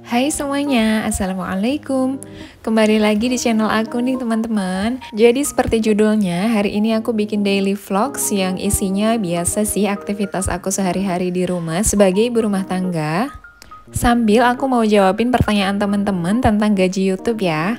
Hai semuanya, Assalamualaikum. Kembali lagi di channel aku nih teman-teman. Jadi seperti judulnya, hari ini aku bikin daily vlogs yang isinya biasa sih aktivitas aku sehari-hari di rumah sebagai ibu rumah tangga. Sambil aku mau jawabin pertanyaan teman-teman tentang gaji YouTube ya.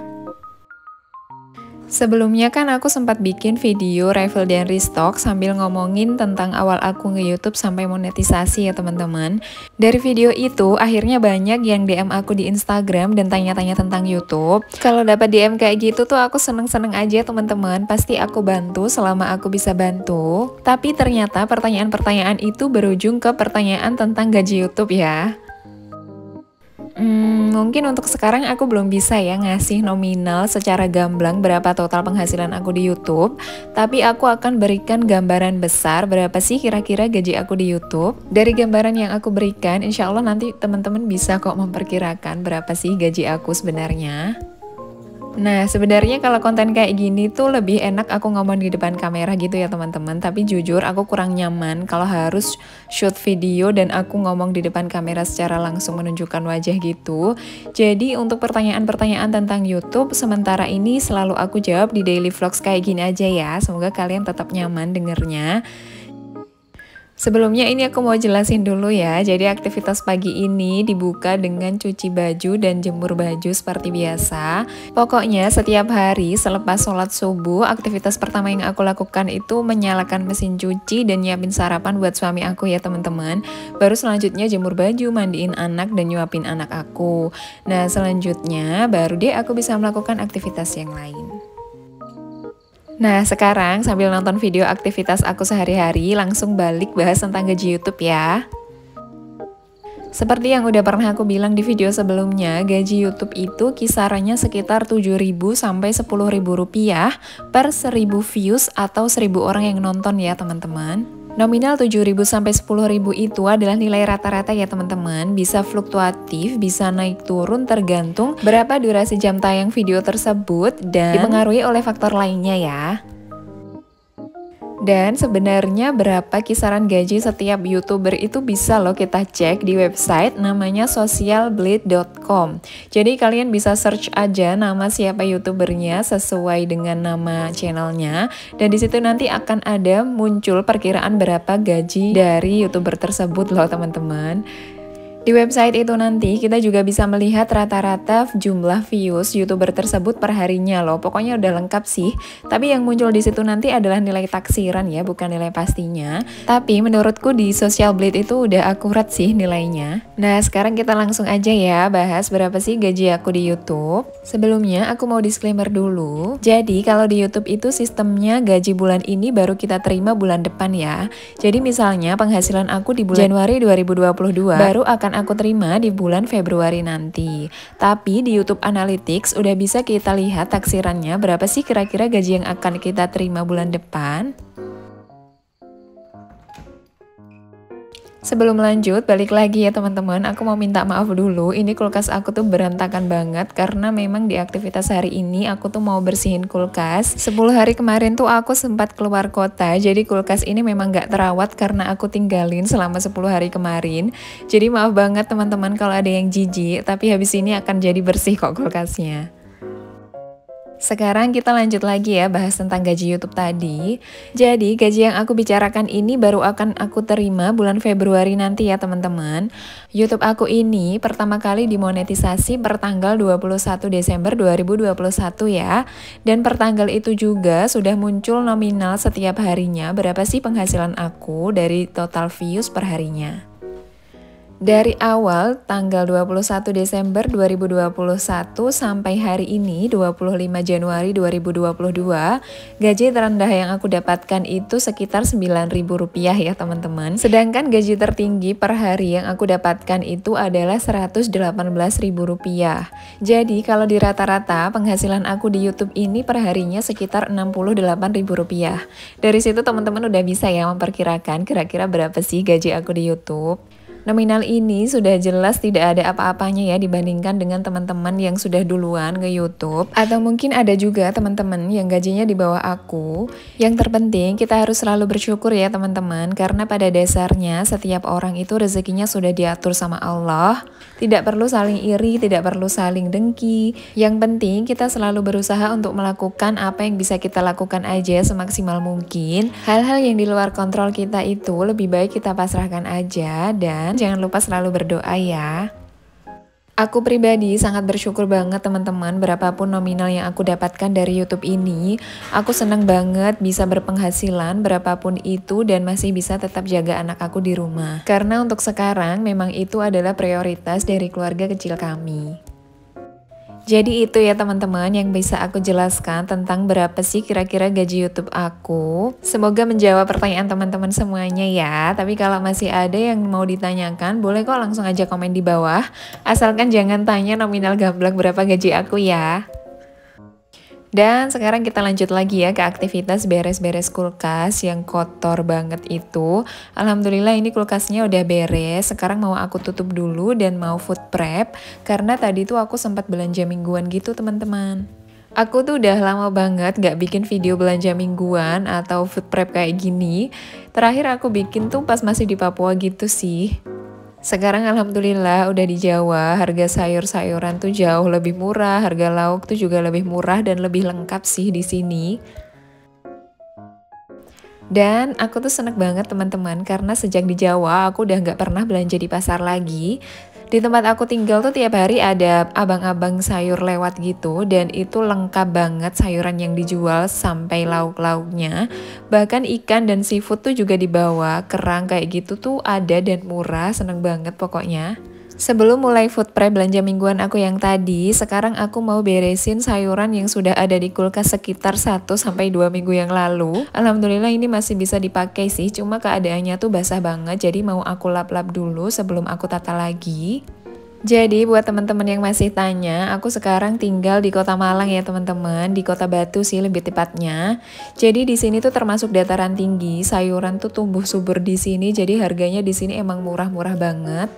Sebelumnya kan aku sempat bikin video refill dan restock sambil ngomongin tentang awal aku nge-YouTube sampai monetisasi ya teman-teman. Dari video itu akhirnya banyak yang DM aku di Instagram dan tanya-tanya tentang YouTube. Kalau dapat DM kayak gitu tuh aku seneng-seneng aja teman-teman, pasti aku bantu selama aku bisa bantu. Tapi ternyata pertanyaan-pertanyaan itu berujung ke pertanyaan tentang gaji YouTube ya. Mungkin untuk sekarang aku belum bisa ya ngasih nominal secara gamblang berapa total penghasilan aku di YouTube. Tapi aku akan berikan gambaran besar berapa sih kira-kira gaji aku di YouTube. Dari gambaran yang aku berikan, insya Allah nanti teman-teman bisa kok memperkirakan berapa sih gaji aku sebenarnya. Nah, sebenarnya kalau konten kayak gini tuh lebih enak aku ngomong di depan kamera gitu ya teman-teman. Tapi jujur aku kurang nyaman kalau harus shoot video dan aku ngomong di depan kamera secara langsung menunjukkan wajah gitu. Jadi untuk pertanyaan-pertanyaan tentang YouTube, sementara ini selalu aku jawab di daily vlogs kayak gini aja ya. Semoga kalian tetap nyaman dengernya. Sebelumnya ini aku mau jelasin dulu ya, jadi aktivitas pagi ini dibuka dengan cuci baju dan jemur baju seperti biasa. Pokoknya setiap hari selepas sholat subuh, aktivitas pertama yang aku lakukan itu menyalakan mesin cuci dan nyiapin sarapan buat suami aku ya teman-teman. Baru selanjutnya jemur baju, mandiin anak dan nyuapin anak aku. Nah selanjutnya baru deh aku bisa melakukan aktivitas yang lain. Nah sekarang sambil nonton video aktivitas aku sehari-hari langsung balik bahas tentang gaji YouTube ya. Seperti yang udah pernah aku bilang di video sebelumnya, gaji YouTube itu kisarannya sekitar 7.000 sampai 10.000 rupiah per 1.000 views atau 1.000 orang yang nonton ya teman-teman. Nominal 7.000 sampai 10.000 itu adalah nilai rata-rata ya teman-teman, bisa fluktuatif, bisa naik turun tergantung berapa durasi jam tayang video tersebut dan dipengaruhi oleh faktor lainnya ya. Dan sebenarnya berapa kisaran gaji setiap YouTuber itu bisa loh kita cek di website namanya socialblade.com. Jadi kalian bisa search aja nama siapa YouTubernya sesuai dengan nama channelnya dan di situ nanti akan ada muncul perkiraan berapa gaji dari YouTuber tersebut loh teman-teman. Di website itu nanti kita juga bisa melihat rata-rata jumlah views YouTuber tersebut per harinya loh. Pokoknya udah lengkap sih. Tapi yang muncul di situ nanti adalah nilai taksiran ya, bukan nilai pastinya. Tapi menurutku di Social Blade itu udah akurat sih nilainya. Nah, sekarang kita langsung aja ya bahas berapa sih gaji aku di YouTube. Sebelumnya aku mau disclaimer dulu. Jadi kalau di YouTube itu sistemnya gaji bulan ini baru kita terima bulan depan ya. Jadi misalnya penghasilan aku di bulan Januari 2022 baru akan aku terima di bulan Februari nanti. Tapi di YouTube Analytics udah bisa kita lihat taksirannya berapa sih kira-kira gaji yang akan kita terima bulan depan. Sebelum lanjut, balik lagi ya teman-teman, aku mau minta maaf dulu, ini kulkas aku tuh berantakan banget karena memang di aktivitas hari ini aku tuh mau bersihin kulkas. 10 hari kemarin tuh aku sempat keluar kota, jadi kulkas ini memang gak terawat karena aku tinggalin selama 10 hari kemarin. Jadi maaf banget teman-teman kalau ada yang jijik, tapi habis ini akan jadi bersih kok kulkasnya. Sekarang kita lanjut lagi ya bahas tentang gaji YouTube tadi. Jadi gaji yang aku bicarakan ini baru akan aku terima bulan Februari nanti ya teman-teman. YouTube aku ini pertama kali dimonetisasi per tanggal 21 Desember 2021 ya. Dan per tanggal itu juga sudah muncul nominal setiap harinya berapa sih penghasilan aku dari total views per harinya. Dari awal tanggal 21 Desember 2021 sampai hari ini 25 Januari 2022, gaji terendah yang aku dapatkan itu sekitar Rp9.000 ya teman-teman. Sedangkan gaji tertinggi per hari yang aku dapatkan itu adalah Rp118.000. Jadi kalau di rata-rata penghasilan aku di YouTube ini per harinya sekitar Rp68.000. Dari situ teman-teman udah bisa ya memperkirakan kira-kira berapa sih gaji aku di YouTube. Nominal ini sudah jelas tidak ada apa-apanya ya dibandingkan dengan teman-teman yang sudah duluan ke YouTube. Atau mungkin ada juga teman-teman yang gajinya di bawah aku. Yang terpenting kita harus selalu bersyukur ya teman-teman, karena pada dasarnya setiap orang itu rezekinya sudah diatur sama Allah. Tidak perlu saling iri, tidak perlu saling dengki. Yang penting kita selalu berusaha untuk melakukan apa yang bisa kita lakukan aja semaksimal mungkin. Hal-hal yang di luar kontrol kita itu lebih baik kita pasrahkan aja, dan jangan lupa selalu berdoa ya. Aku pribadi sangat bersyukur banget teman-teman, berapapun nominal yang aku dapatkan dari YouTube ini. Aku senang banget bisa berpenghasilan berapapun itu dan masih bisa tetap jaga anak aku di rumah. Karena untuk sekarang memang itu adalah prioritas dari keluarga kecil kami. Jadi itu ya teman-teman yang bisa aku jelaskan tentang berapa sih kira-kira gaji YouTube aku. Semoga menjawab pertanyaan teman-teman semuanya ya. Tapi kalau masih ada yang mau ditanyakan, boleh kok langsung aja komen di bawah. Asalkan jangan tanya nominal gamblang berapa gaji aku ya. Dan sekarang kita lanjut lagi ya ke aktivitas beres-beres kulkas yang kotor banget itu. Alhamdulillah ini kulkasnya udah beres. Sekarang mau aku tutup dulu dan mau food prep. Karena tadi tuh aku sempat belanja mingguan gitu teman-teman. Aku tuh udah lama banget gak bikin video belanja mingguan atau food prep kayak gini. Terakhir aku bikin tuh pas masih di Papua gitu sih. Sekarang alhamdulillah udah di Jawa, harga sayur-sayuran tuh jauh lebih murah, harga lauk tuh juga lebih murah dan lebih lengkap sih di sini. Dan aku tuh seneng banget teman-teman karena sejak di Jawa aku udah nggak pernah belanja di pasar lagi. Di tempat aku tinggal tuh tiap hari ada abang-abang sayur lewat gitu, dan itu lengkap banget sayuran yang dijual sampai lauk-lauknya. Bahkan ikan dan seafood tuh juga dibawa, kerang kayak gitu tuh ada dan murah, seneng banget pokoknya. Sebelum mulai food prep belanja mingguan aku yang tadi, sekarang aku mau beresin sayuran yang sudah ada di kulkas sekitar 1-2 minggu yang lalu. Alhamdulillah ini masih bisa dipakai sih, cuma keadaannya tuh basah banget, jadi mau aku lap-lap dulu sebelum aku tata lagi. Jadi buat teman-teman yang masih tanya, aku sekarang tinggal di Kota Malang ya teman-teman, di Kota Batu sih lebih tepatnya. Jadi di sini tuh termasuk dataran tinggi, sayuran tuh tumbuh subur di sini, jadi harganya di sini emang murah-murah banget.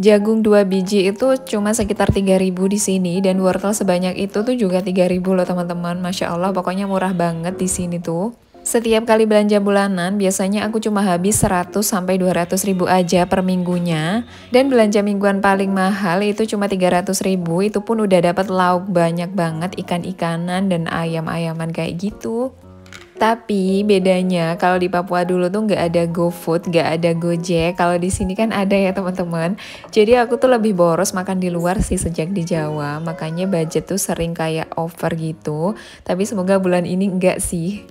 Jagung 2 biji itu cuma sekitar 3.000 di sini, dan wortel sebanyak itu tuh juga 3.000 loh teman-teman. Masya Allah, pokoknya murah banget di sini tuh. Setiap kali belanja bulanan, biasanya aku cuma habis 100-200 ribu aja per minggunya. Dan belanja mingguan paling mahal itu cuma 300 ribu, itu pun udah dapat lauk banyak banget, ikan-ikanan dan ayam-ayaman kayak gitu. Tapi bedanya kalau di Papua dulu tuh nggak ada GoFood, nggak ada Gojek. Kalau di sini kan ada ya teman-teman. Jadi aku tuh lebih boros makan di luar sih sejak di Jawa. Makanya budget tuh sering kayak over gitu. Tapi semoga bulan ini enggak sih.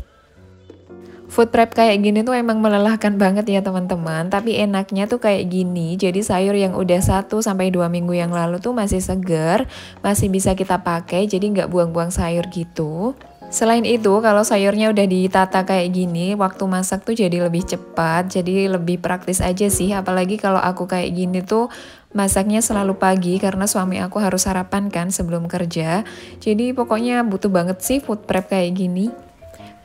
Food prep kayak gini tuh emang melelahkan banget ya teman-teman. Tapi enaknya tuh kayak gini. Jadi sayur yang udah 1-2 minggu yang lalu tuh masih seger, masih bisa kita pakai. Jadi nggak buang-buang sayur gitu. Selain itu, kalau sayurnya udah ditata kayak gini, waktu masak tuh jadi lebih cepat, jadi lebih praktis aja sih. Apalagi kalau aku kayak gini tuh masaknya selalu pagi karena suami aku harus sarapan kan sebelum kerja. Jadi pokoknya butuh banget sih food prep kayak gini.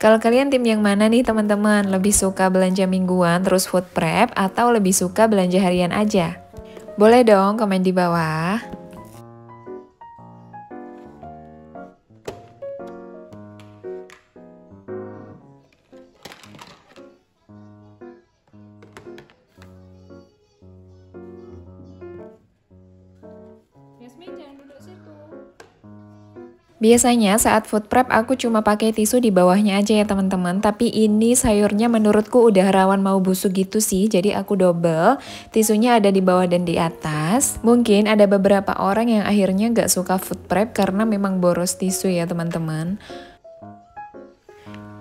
Kalau kalian tim yang mana nih teman-teman? Lebih suka belanja mingguan terus food prep atau lebih suka belanja harian aja? Boleh dong komen di bawah. Biasanya saat food prep aku cuma pakai tisu di bawahnya aja ya teman-teman. Tapi ini sayurnya menurutku udah rawan mau busuk gitu sih. Jadi aku double, tisunya ada di bawah dan di atas. Mungkin ada beberapa orang yang akhirnya gak suka food prep karena memang boros tisu ya teman-teman.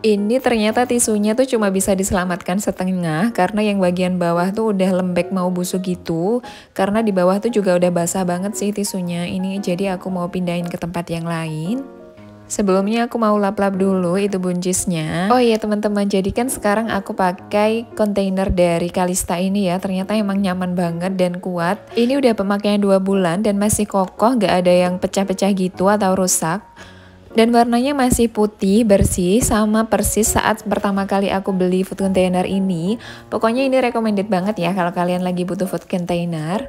Ini ternyata tisunya tuh cuma bisa diselamatkan setengah karena yang bagian bawah tuh udah lembek mau busuk gitu. Karena di bawah tuh juga udah basah banget sih tisunya ini, jadi aku mau pindahin ke tempat yang lain. Sebelumnya aku mau lap-lap dulu itu buncisnya. Oh iya teman-teman, jadi kan sekarang aku pakai kontainer dari Kalista ini ya. Ternyata emang nyaman banget dan kuat. Ini udah pemakaian 2 bulan dan masih kokoh, gak ada yang pecah-pecah gitu atau rusak. Dan warnanya masih putih, bersih, sama persis saat pertama kali aku beli food container ini. Pokoknya ini recommended banget ya kalau kalian lagi butuh food container.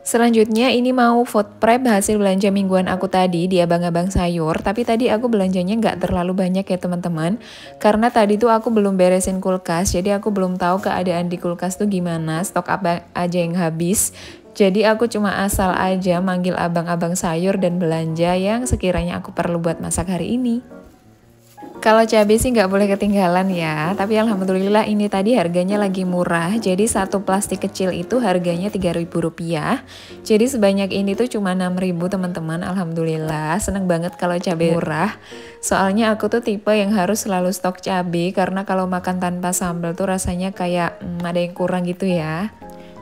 Selanjutnya ini mau food prep hasil belanja mingguan aku tadi di abang-abang sayur. Tapi tadi aku belanjanya nggak terlalu banyak ya teman-teman. Karena tadi tuh aku belum beresin kulkas, jadi aku belum tahu keadaan di kulkas tuh gimana, stok apa aja yang habis. Jadi aku cuma asal aja manggil abang-abang sayur dan belanja yang sekiranya aku perlu buat masak hari ini. Kalau cabai sih nggak boleh ketinggalan ya, tapi alhamdulillah ini tadi harganya lagi murah. Jadi satu plastik kecil itu harganya Rp3.000. Jadi sebanyak ini tuh cuma 6.000 teman-teman. Alhamdulillah, seneng banget kalau cabai murah. Soalnya aku tuh tipe yang harus selalu stok cabai karena kalau makan tanpa sambal tuh rasanya kayak ada yang kurang gitu ya.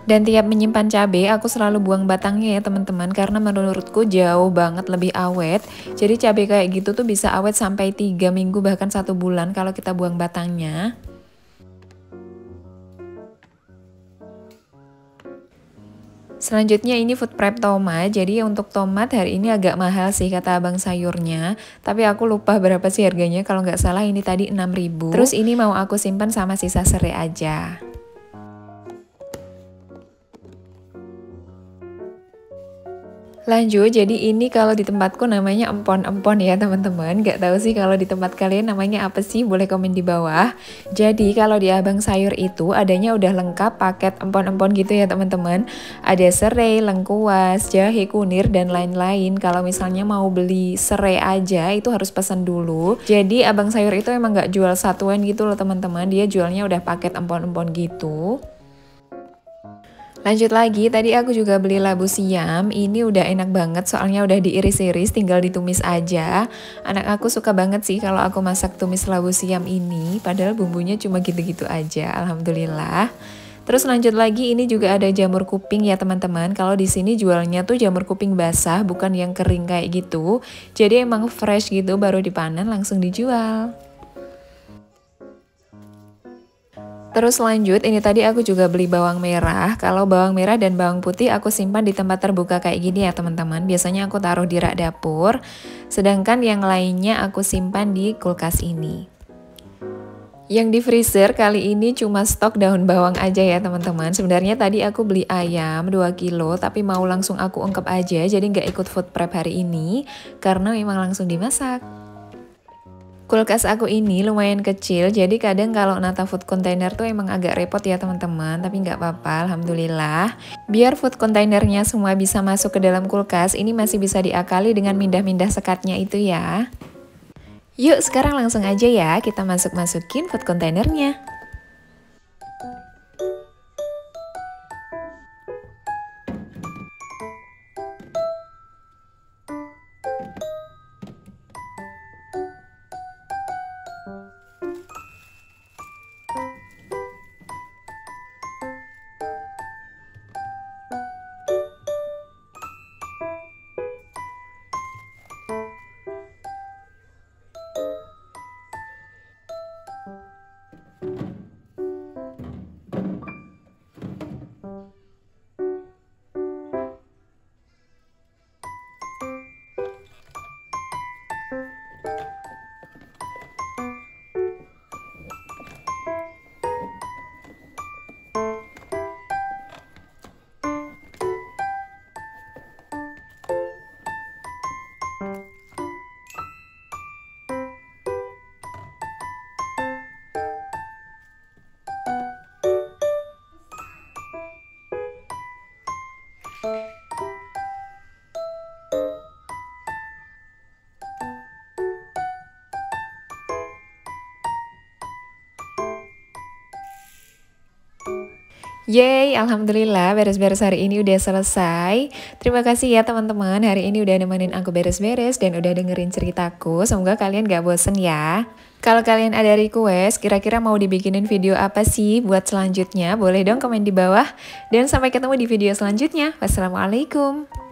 Dan tiap menyimpan cabai, aku selalu buang batangnya ya teman-teman, karena menurutku jauh banget lebih awet. Jadi cabai kayak gitu tuh bisa awet sampai 3 minggu bahkan 1 bulan kalau kita buang batangnya. Selanjutnya ini food prep tomat. Jadi untuk tomat hari ini agak mahal sih kata abang sayurnya. Tapi aku lupa berapa sih harganya, kalau nggak salah ini tadi 6.000. Terus ini mau aku simpan sama sisa serai aja. Lanjut, jadi ini kalau di tempatku namanya empon-empon ya teman-teman. Gak tahu sih kalau di tempat kalian namanya apa sih, boleh komen di bawah. Jadi kalau di abang sayur itu adanya udah lengkap paket empon-empon gitu ya teman-teman. Ada serai, lengkuas, jahe, kunir, dan lain-lain. Kalau misalnya mau beli serai aja itu harus pesan dulu. Jadi abang sayur itu emang gak jual satuan gitu loh teman-teman. Dia jualnya udah paket empon-empon gitu. Lanjut lagi, tadi aku juga beli labu siam. Ini udah enak banget soalnya udah diiris-iris, tinggal ditumis aja. Anak aku suka banget sih kalau aku masak tumis labu siam ini, padahal bumbunya cuma gitu-gitu aja. Alhamdulillah. Terus lanjut lagi, ini juga ada jamur kuping ya teman-teman. Kalau di sini jualnya tuh jamur kuping basah, bukan yang kering kayak gitu. Jadi emang fresh gitu, baru dipanen langsung dijual. Terus lanjut, ini tadi aku juga beli bawang merah. Kalau bawang merah dan bawang putih aku simpan di tempat terbuka kayak gini ya teman-teman. Biasanya aku taruh di rak dapur. Sedangkan yang lainnya aku simpan di kulkas ini. Yang di freezer kali ini cuma stok daun bawang aja ya teman-teman. Sebenarnya tadi aku beli ayam 2 kilo, tapi mau langsung aku ungkep aja. Jadi nggak ikut food prep hari ini, karena memang langsung dimasak. Kulkas aku ini lumayan kecil, jadi kadang kalau nata food container tuh emang agak repot ya teman-teman, tapi nggak apa-apa, alhamdulillah. Biar food containernya semua bisa masuk ke dalam kulkas, ini masih bisa diakali dengan mindah-mindah sekatnya itu ya. Yuk sekarang langsung aja ya, kita masukin food containernya. Yeay, alhamdulillah beres-beres hari ini udah selesai. Terima kasih ya teman-teman, hari ini udah nemenin aku beres-beres dan udah dengerin ceritaku. Semoga kalian gak bosen ya. Kalau kalian ada request, kira-kira mau dibikinin video apa sih buat selanjutnya? Boleh dong komen di bawah. Dan sampai ketemu di video selanjutnya. Wassalamualaikum.